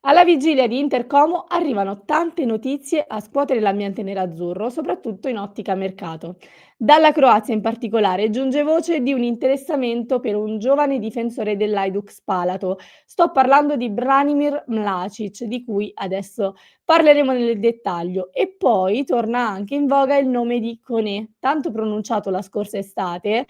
Alla vigilia di Intercomo arrivano tante notizie a scuotere l'ambiente nerazzurro, soprattutto in ottica mercato. Dalla Croazia in particolare giunge voce di un interessamento per un giovane difensore dell'Hajduk Spalato. Sto parlando di Branimir Mlasic, di cui adesso parleremo nel dettaglio. E poi torna anche in voga il nome di Koné, tanto pronunciato la scorsa estate,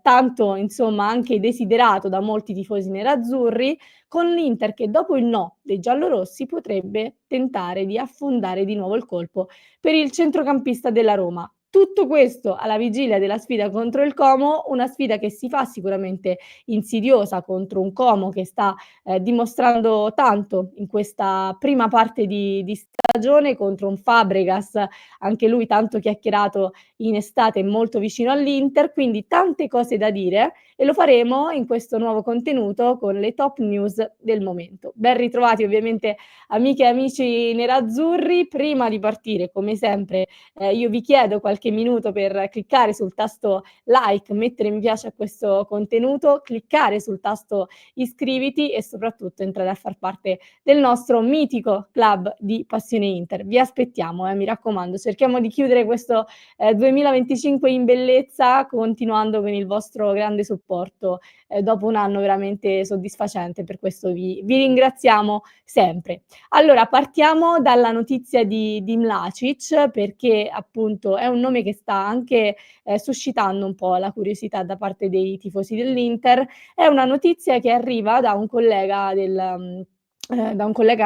tanto insomma anche desiderato da molti tifosi nerazzurri, con l'Inter che dopo il no dei giallorossi potrebbe tentare di affondare di nuovo il colpo per il centrocampista della Roma. Tutto questo alla vigilia della sfida contro il Como, una sfida che si fa sicuramente insidiosa contro un Como che sta dimostrando tanto in questa prima parte di stagione, contro un Fabregas, anche lui tanto chiacchierato in estate, molto vicino all'Inter, quindi tante cose da dire e lo faremo in questo nuovo contenuto con le top news del momento. Ben ritrovati ovviamente amiche e amici nerazzurri. Prima di partire, come sempre, io vi chiedo qualche minuto per cliccare sul tasto like, mettere mi piace a questo contenuto, cliccare sul tasto iscriviti e soprattutto entrare a far parte del nostro mitico club di Passione Inter. Vi aspettiamo, mi raccomando, cerchiamo di chiudere questo 2025 in bellezza, continuando con il vostro grande supporto, dopo un anno veramente soddisfacente, per questo vi ringraziamo sempre. Allora, partiamo dalla notizia di Mlasic, perché appunto è un nome che sta anche, suscitando un po' la curiosità da parte dei tifosi dell'Inter. È una notizia che arriva da un collega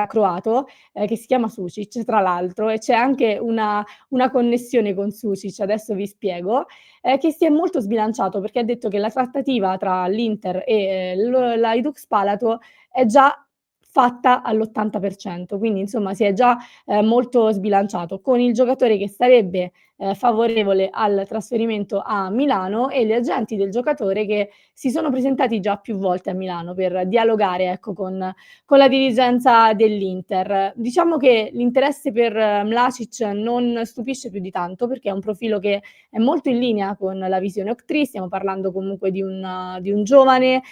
croato, che si chiama Sucic tra l'altro, e c'è anche una connessione con Sucic, adesso vi spiego, che si è molto sbilanciato perché ha detto che la trattativa tra l'Inter e l'Hajduk Spalato è già fatta all'80%, quindi insomma si è già molto sbilanciato, con il giocatore che sarebbe favorevole al trasferimento a Milano e gli agenti del giocatore che si sono presentati già più volte a Milano per dialogare, ecco, con la dirigenza dell'Inter. Diciamo che l'interesse per Mlasic non stupisce più di tanto, perché è un profilo che è molto in linea con la visione Octree, stiamo parlando comunque di un giovane,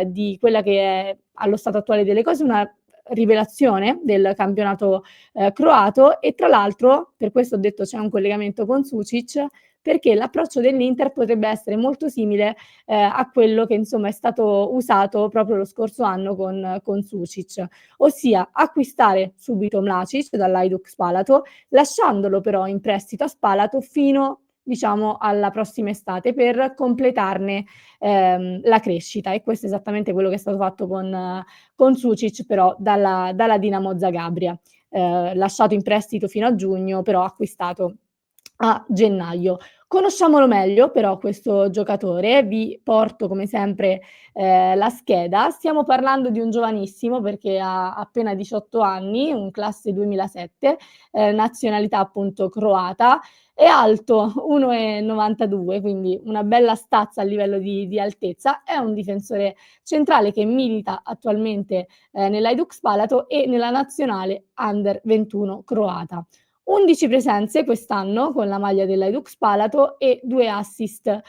di quella che è allo stato attuale delle cose una rivelazione del campionato croato e tra l'altro, per questo ho detto c'è un collegamento con Sucic, perché l'approccio dell'Inter potrebbe essere molto simile a quello che insomma è stato usato proprio lo scorso anno con Sucic, ossia acquistare subito Mlasic dall'Hajduk Spalato, lasciandolo però in prestito a Spalato fino diciamo alla prossima estate per completarne la crescita, e questo è esattamente quello che è stato fatto con Sucic però dalla Dinamo Zagabria, lasciato in prestito fino a giugno però acquistato a gennaio. Conosciamolo meglio però questo giocatore, vi porto come sempre, la scheda. Stiamo parlando di un giovanissimo perché ha appena 18 anni, un classe 2007, nazionalità appunto croata, è alto 1,92, quindi una bella stazza a livello di altezza, è un difensore centrale che milita attualmente, nell'Hajduk Spalato e nella nazionale under 21 croata. 11 presenze quest'anno con la maglia dell'Hajduk Spalato e 2 assist,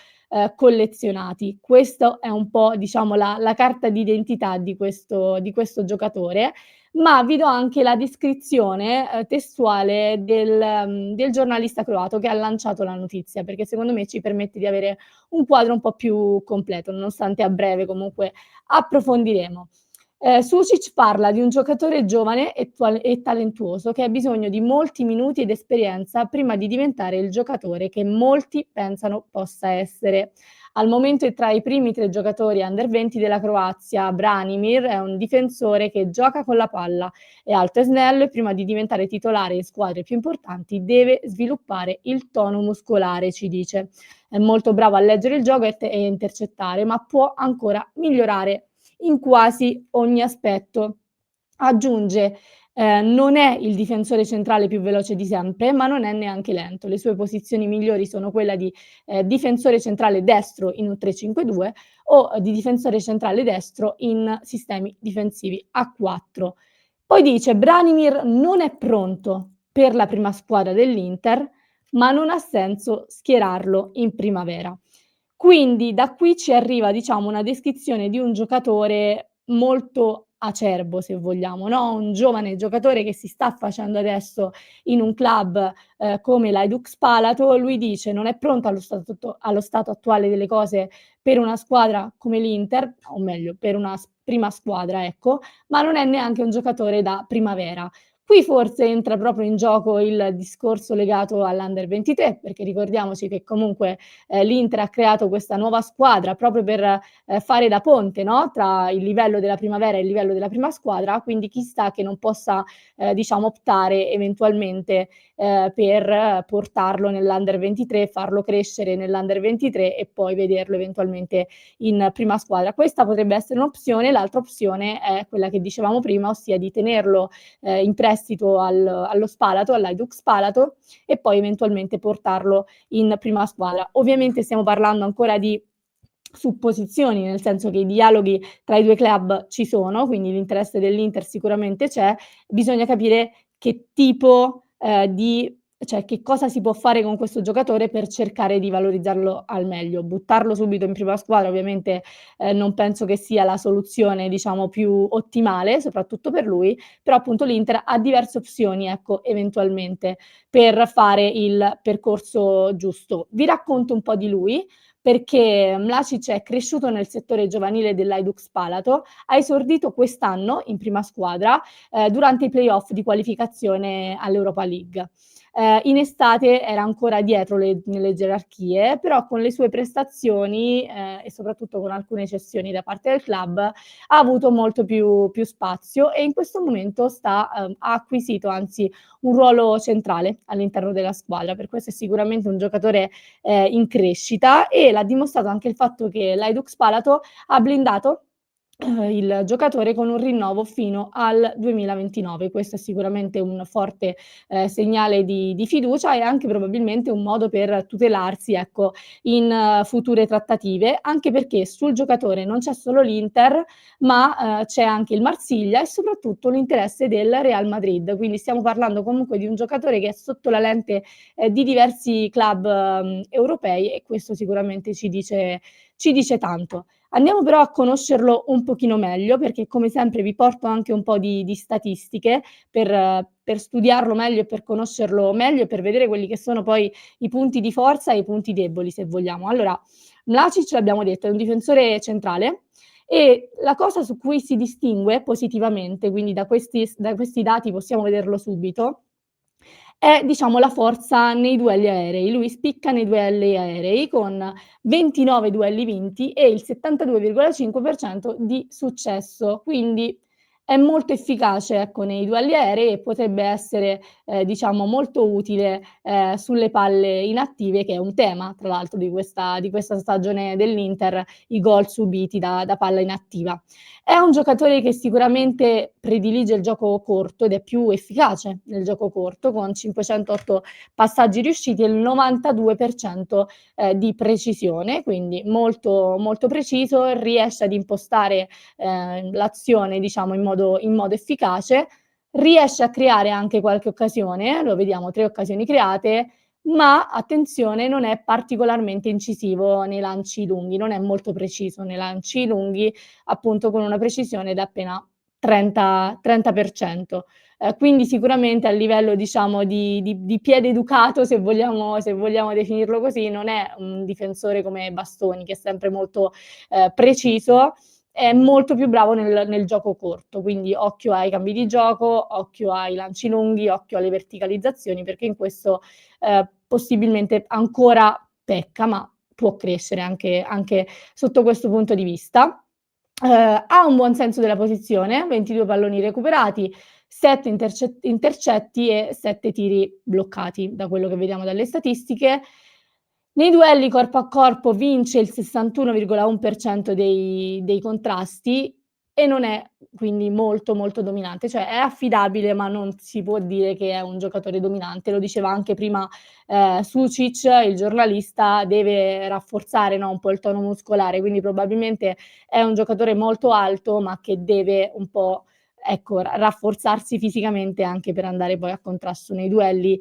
collezionati. Questo è un po' diciamo la carta d'identità di questo giocatore, ma vi do anche la descrizione, testuale del giornalista croato che ha lanciato la notizia, perché secondo me ci permette di avere un quadro un po' più completo, nonostante a breve comunque approfondiremo. Sucic parla di un giocatore giovane e talentuoso che ha bisogno di molti minuti ed esperienza prima di diventare il giocatore che molti pensano possa essere. Al momento è tra i primi 3 giocatori under 20 della Croazia. Branimir è un difensore che gioca con la palla, è alto e snello e prima di diventare titolare in squadre più importanti deve sviluppare il tono muscolare, ci dice. È molto bravo a leggere il gioco e intercettare, ma può ancora migliorare in quasi ogni aspetto. Aggiunge, non è il difensore centrale più veloce di sempre, ma non è neanche lento. Le sue posizioni migliori sono quella di difensore centrale destro in un 3-5-2 o di difensore centrale destro in sistemi difensivi a 4. Poi dice: Branimir non è pronto per la prima squadra dell'Inter, ma non ha senso schierarlo in primavera. Quindi da qui ci arriva, diciamo, una descrizione di un giocatore molto acerbo se vogliamo, no, un giovane giocatore che si sta facendo adesso in un club, come l'Hajduk Spalato, lui dice: "Non è pronto allo stato attuale delle cose per una squadra come l'Inter", o meglio per una prima squadra, ecco, ma non è neanche un giocatore da primavera. Qui forse entra proprio in gioco il discorso legato all'Under 23, perché ricordiamoci che comunque, l'Inter ha creato questa nuova squadra proprio per, fare da ponte, no, tra il livello della primavera e il livello della prima squadra, quindi chissà che non possa, diciamo optare eventualmente, per portarlo nell'Under 23, farlo crescere nell'Under 23 e poi vederlo eventualmente in prima squadra. Questa potrebbe essere un'opzione, l'altra opzione è quella che dicevamo prima, ossia di tenerlo, in prestito allo Spalato, all'Hajduk Spalato e poi eventualmente portarlo in prima squadra. Ovviamente stiamo parlando ancora di supposizioni, nel senso che i dialoghi tra i 2 club ci sono, quindi l'interesse dell'Inter sicuramente c'è, bisogna capire che tipo, di cioè che cosa si può fare con questo giocatore per cercare di valorizzarlo al meglio. Buttarlo subito in prima squadra ovviamente, non penso che sia la soluzione, diciamo, più ottimale, soprattutto per lui, però appunto l'Inter ha diverse opzioni, ecco, eventualmente per fare il percorso giusto. Vi racconto un po' di lui, perché Mlasic è cresciuto nel settore giovanile dell'Hajduk Spalato, ha esordito quest'anno in prima squadra, durante i play-off di qualificazione all'Europa League. In estate era ancora dietro nelle gerarchie, però con le sue prestazioni, e soprattutto con alcune cessioni da parte del club, ha avuto molto più spazio e in questo momento ha acquisito anzi un ruolo centrale all'interno della squadra. Per questo è sicuramente un giocatore, in crescita e l'ha dimostrato anche il fatto che l'Hajduk Spalato ha blindato il giocatore con un rinnovo fino al 2029. Questo è sicuramente un forte, segnale di fiducia e anche probabilmente un modo per tutelarsi, ecco, in future trattative, anche perché sul giocatore non c'è solo l'Inter, ma, c'è anche il Marsiglia e soprattutto l'interesse del Real Madrid. Quindi stiamo parlando comunque di un giocatore che è sotto la lente, di diversi club, europei e questo sicuramente ci dice tanto. Andiamo però a conoscerlo un pochino meglio, perché come sempre vi porto anche un po' di statistiche per studiarlo meglio e per conoscerlo meglio e per vedere quelli che sono poi i punti di forza e i punti deboli, se vogliamo. Allora, Mlasic l'abbiamo detto, è un difensore centrale e la cosa su cui si distingue positivamente, quindi da questi dati possiamo vederlo subito, è diciamo la forza nei duelli aerei. Lui spicca nei duelli aerei con 29 duelli vinti e il 72,5% di successo. Quindi è molto efficace, ecco, nei duelli aerei e potrebbe essere, diciamo molto utile, sulle palle inattive, che è un tema tra l'altro di questa stagione dell'Inter, i gol subiti da palla inattiva. È un giocatore che sicuramente predilige il gioco corto ed è più efficace nel gioco corto, con 508 passaggi riusciti e il 92%, di precisione, quindi molto, molto preciso, riesce ad impostare, l'azione diciamo in modo efficace, riesce a creare anche qualche occasione, lo vediamo 3 occasioni create, ma attenzione non è particolarmente incisivo nei lanci lunghi, non è molto preciso nei lanci lunghi, appunto con una precisione da appena 30%. Quindi sicuramente a livello diciamo di piede educato, se vogliamo definirlo così, non è un difensore come Bastoni che è sempre molto, preciso, è molto più bravo nel gioco corto, quindi occhio ai cambi di gioco, occhio ai lanci lunghi, occhio alle verticalizzazioni, perché in questo, possibilmente ancora pecca, ma può crescere anche sotto questo punto di vista. Ha un buon senso della posizione, 22 palloni recuperati, 7 intercetti e 7 tiri bloccati, da quello che vediamo dalle statistiche. Nei duelli corpo a corpo vince il 61,1% dei contrasti e non è quindi molto, molto dominante, cioè è affidabile, ma non si può dire che è un giocatore dominante. Lo diceva anche prima, Sucic, il giornalista, deve rafforzare, no, un po' il tono muscolare, quindi probabilmente è un giocatore molto alto, ma che deve un po', ecco, rafforzarsi fisicamente anche per andare poi a contrasto nei duelli,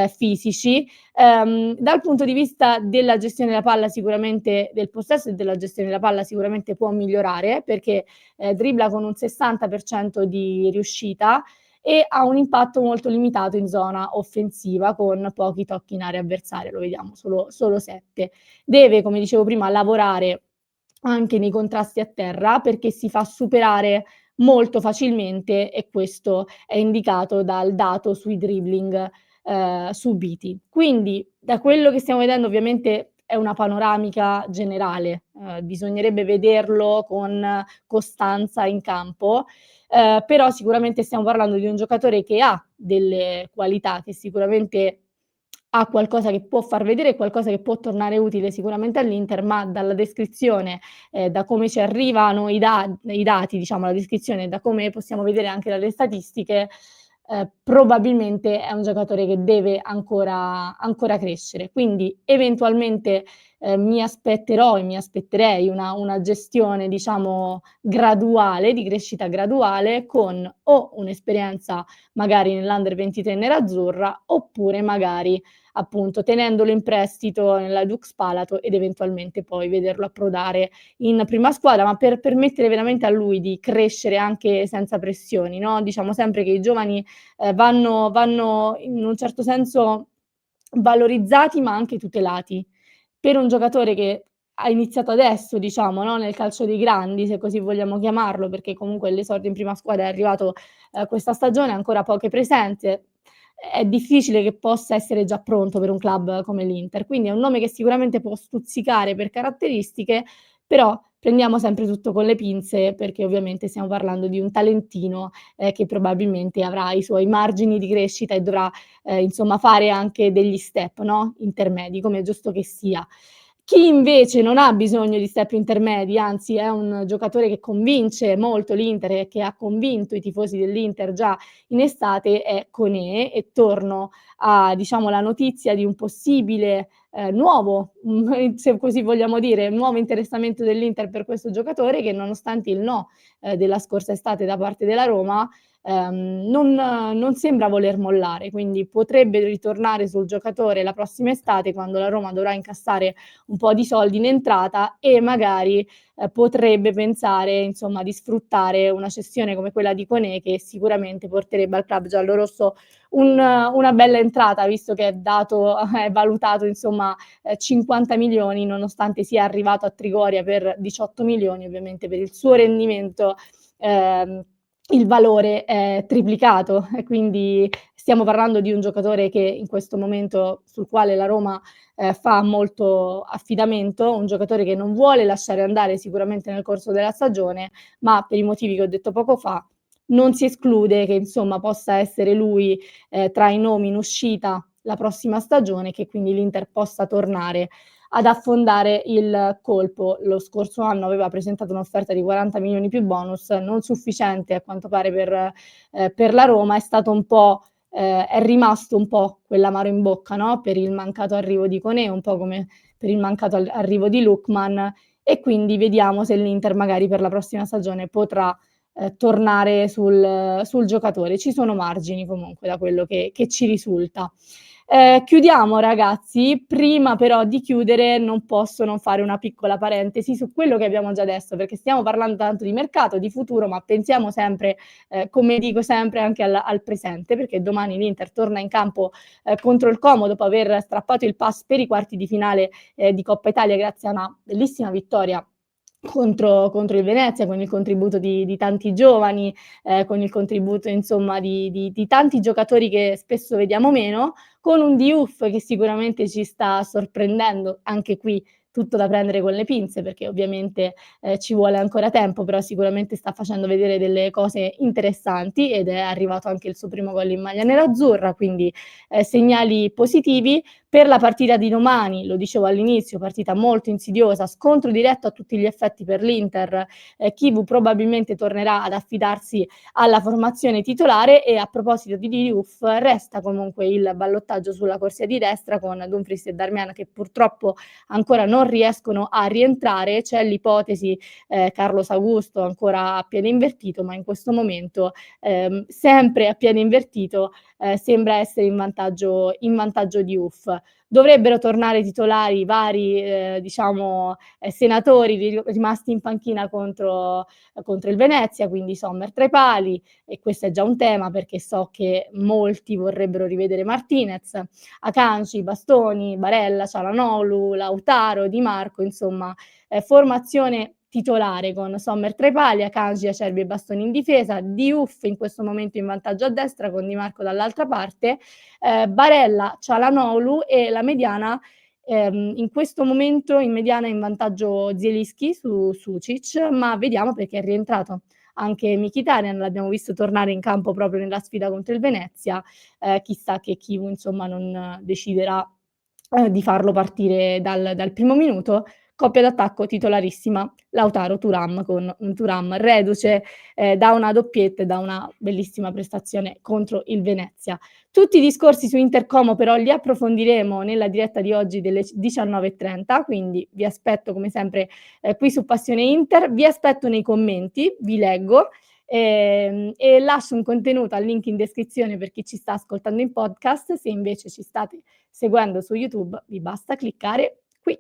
fisici. Dal punto di vista della gestione della palla sicuramente del possesso e della gestione della palla sicuramente può migliorare, perché, dribbla con un 60% di riuscita e ha un impatto molto limitato in zona offensiva con pochi tocchi in area avversaria, lo vediamo solo 7. Deve, come dicevo prima, lavorare anche nei contrasti a terra perché si fa superare molto facilmente e questo è indicato dal dato sui dribbling, subiti. Quindi da quello che stiamo vedendo ovviamente è una panoramica generale, bisognerebbe vederlo con costanza in campo, però sicuramente stiamo parlando di un giocatore che ha delle qualità, che sicuramente ha qualcosa che può far vedere e qualcosa che può tornare utile sicuramente all'Inter, ma dalla descrizione, da come ci arrivano i dati, diciamo, la descrizione, da come possiamo vedere anche dalle statistiche, probabilmente è un giocatore che deve ancora crescere. Quindi eventualmente, mi aspetterò e mi aspetterei una gestione, diciamo, graduale, di crescita graduale, con o un'esperienza magari nell'Under 23 nerazzurra, oppure magari appunto tenendolo in prestito nella Dux Palato ed eventualmente poi vederlo approdare in prima squadra, ma per permettere veramente a lui di crescere anche senza pressioni, no, diciamo sempre che i giovani, vanno in un certo senso valorizzati, ma anche tutelati. Per un giocatore che ha iniziato adesso, diciamo, no, nel calcio dei grandi, se così vogliamo chiamarlo, perché comunque l'esordio in prima squadra è arrivato, questa stagione, ha ancora poche presenze, è difficile che possa essere già pronto per un club come l'Inter. Quindi è un nome che sicuramente può stuzzicare per caratteristiche, però prendiamo sempre tutto con le pinze, perché ovviamente stiamo parlando di un talentino, che probabilmente avrà i suoi margini di crescita e dovrà, insomma fare anche degli step, no, intermedi, come è giusto che sia. Chi invece non ha bisogno di step intermedi, anzi è un giocatore che convince molto l'Inter e che ha convinto i tifosi dell'Inter già in estate è Koné e torno a, diciamo, la notizia di un possibile, nuovo, se così vogliamo dire, nuovo interessamento dell'Inter per questo giocatore che nonostante il no, della scorsa estate da parte della Roma, non sembra voler mollare, quindi potrebbe ritornare sul giocatore la prossima estate quando la Roma dovrà incassare un po' di soldi in entrata e magari, potrebbe pensare insomma di sfruttare una cessione come quella di Koné che sicuramente porterebbe al club giallorosso una bella entrata, visto che è dato è valutato insomma, 50 milioni nonostante sia arrivato a Trigoria per 18 milioni, ovviamente per il suo rendimento, ehm, il valore è triplicato e quindi stiamo parlando di un giocatore che in questo momento sul quale la Roma fa molto affidamento, un giocatore che non vuole lasciare andare sicuramente nel corso della stagione, ma per i motivi che ho detto poco fa, non si esclude che insomma possa essere lui, tra i nomi in uscita la prossima stagione, che quindi l'Inter possa tornare ad affondare il colpo. Lo scorso anno aveva presentato un'offerta di 40 milioni più bonus, non sufficiente a quanto pare per la Roma, è stato un po' è rimasto un po' quell'amaro in bocca, no, per il mancato arrivo di Koné, un po' come per il mancato arrivo di Lookman e quindi vediamo se l'Inter magari per la prossima stagione potrà, tornare sul giocatore. Ci sono margini comunque da quello che ci risulta. Chiudiamo ragazzi, prima però di chiudere non posso non fare una piccola parentesi su quello che abbiamo già adesso, perché stiamo parlando tanto di mercato, di futuro, ma pensiamo sempre, come dico sempre, anche al presente, perché domani l'Inter torna in campo, contro il Como dopo aver strappato il pass per i quarti di finale, di Coppa Italia grazie a una bellissima vittoria contro il Venezia, con il contributo di tanti giovani, con il contributo insomma di tanti giocatori che spesso vediamo meno, con un Diouf che sicuramente ci sta sorprendendo, anche qui tutto da prendere con le pinze, perché ovviamente, ci vuole ancora tempo, però sicuramente sta facendo vedere delle cose interessanti ed è arrivato anche il suo primo gol in maglia nerazzurra, quindi, segnali positivi. Per la partita di domani, lo dicevo all'inizio, partita molto insidiosa, scontro diretto a tutti gli effetti per l'Inter, Chivu probabilmente tornerà ad affidarsi alla formazione titolare e a proposito di Diouf resta comunque il ballottaggio sulla corsia di destra con Dumfries e Darmian che purtroppo ancora non riescono a rientrare. C'è l'ipotesi Carlos Augusto ancora a piede invertito, ma in questo momento sempre a piede invertito sembra essere in vantaggio Diouf. Dovrebbero tornare titolari i vari diciamo, senatori rimasti in panchina contro il Venezia, quindi Sommer tra i pali, e questo è già un tema perché so che molti vorrebbero rivedere Martinez, Akanji, Bastoni, Barella, Çalhanoğlu, Lautaro, Di Marco, insomma, formazione titolare con Sommer tra i pali, Akanji, Acerbi e Bastoni in difesa, Diouf in questo momento in vantaggio a destra con Di Marco dall'altra parte, Barella, Çalhanoğlu e la mediana in questo momento in mediana in vantaggio Zielinski su Sucic, ma vediamo perché è rientrato anche Mkhitaryan, l'abbiamo visto tornare in campo proprio nella sfida contro il Venezia, chissà che Chivu insomma non deciderà di farlo partire dal primo minuto. Coppia d'attacco titolarissima Lautaro Thuram con un Thuram reduce da una doppietta e da una bellissima prestazione contro il Venezia. Tutti i discorsi su Inter Como però li approfondiremo nella diretta di oggi delle 19:30, quindi vi aspetto come sempre qui su Passione Inter, vi aspetto nei commenti, vi leggo e lascio un contenuto al link in descrizione per chi ci sta ascoltando in podcast. Se invece ci state seguendo su YouTube vi basta cliccare qui.